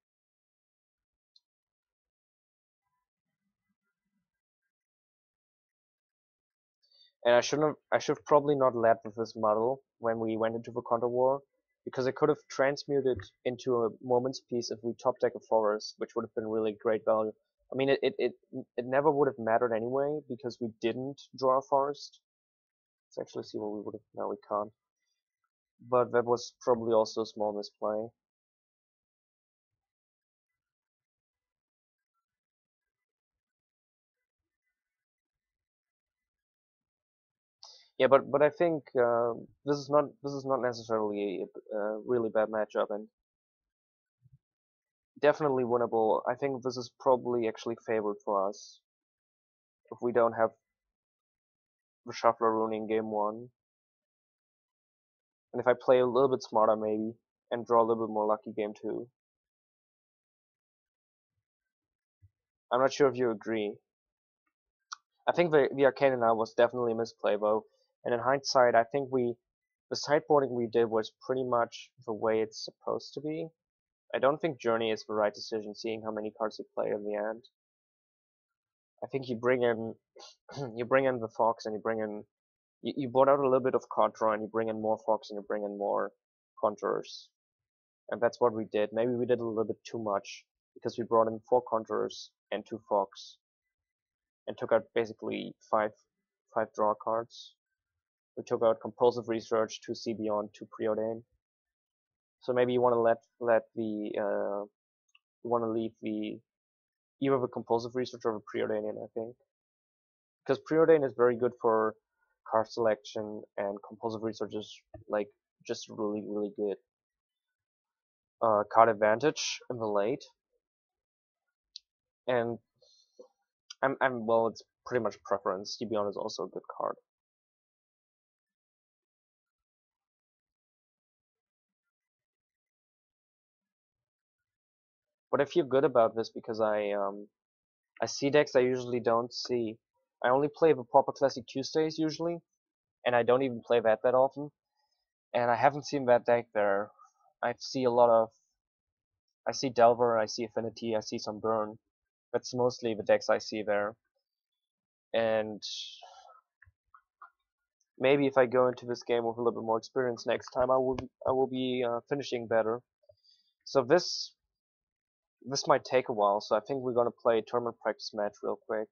And I should probably not led with this model when we went into the counter war, because it could have transmuted into a Moment's Peace if we top deck a forest, which would have been really great value. I mean, it never would have mattered anyway, because we didn't draw a forest. Let's actually see what we would have. No, we can't. But that was probably also a small misplay. Yeah, but I think this is not necessarily a really bad matchup, and definitely winnable. I think this is probably actually favored for us if we don't have the shuffler ruining game 1, and if I play a little bit smarter maybe and draw a little bit more lucky game 2. I'm not sure if you agree. I think the Arcanine was definitely a misplay though, and in hindsight, I think the sideboarding we did was pretty much the way it's supposed to be. I don't think Journey is the right decision, seeing how many cards he played in the end. I think you bring in you bring in the fox and you bring in you bought out a little bit of card draw and you bring in more fox and you bring in more contours. And that's what we did. Maybe we did a little bit too much because we brought in 4 contours and 2 fox and took out basically five draw cards. We took out compulsive research, 2 see beyond, 2 preordain. So maybe you want to let the you want to leave the either the compulsive research or the preordain in, I think, because preordain is very good for card selection and compulsive research is like just really good. Card advantage in the late, and I'm well, it's pretty much preference. Debion is also a good card. But I feel good about this because I see decks I usually don't see. I only play the Pauper Classic Tuesdays usually, and I don't even play that often. And I haven't seen that deck there. I see a lot of. I see Delver, I see Affinity, I see some Burn. That's mostly the decks I see there. And maybe if I go into this game with a little bit more experience next time, I will be finishing better. So this might take a while. So I think we're gonna play a tournament practice match real quick.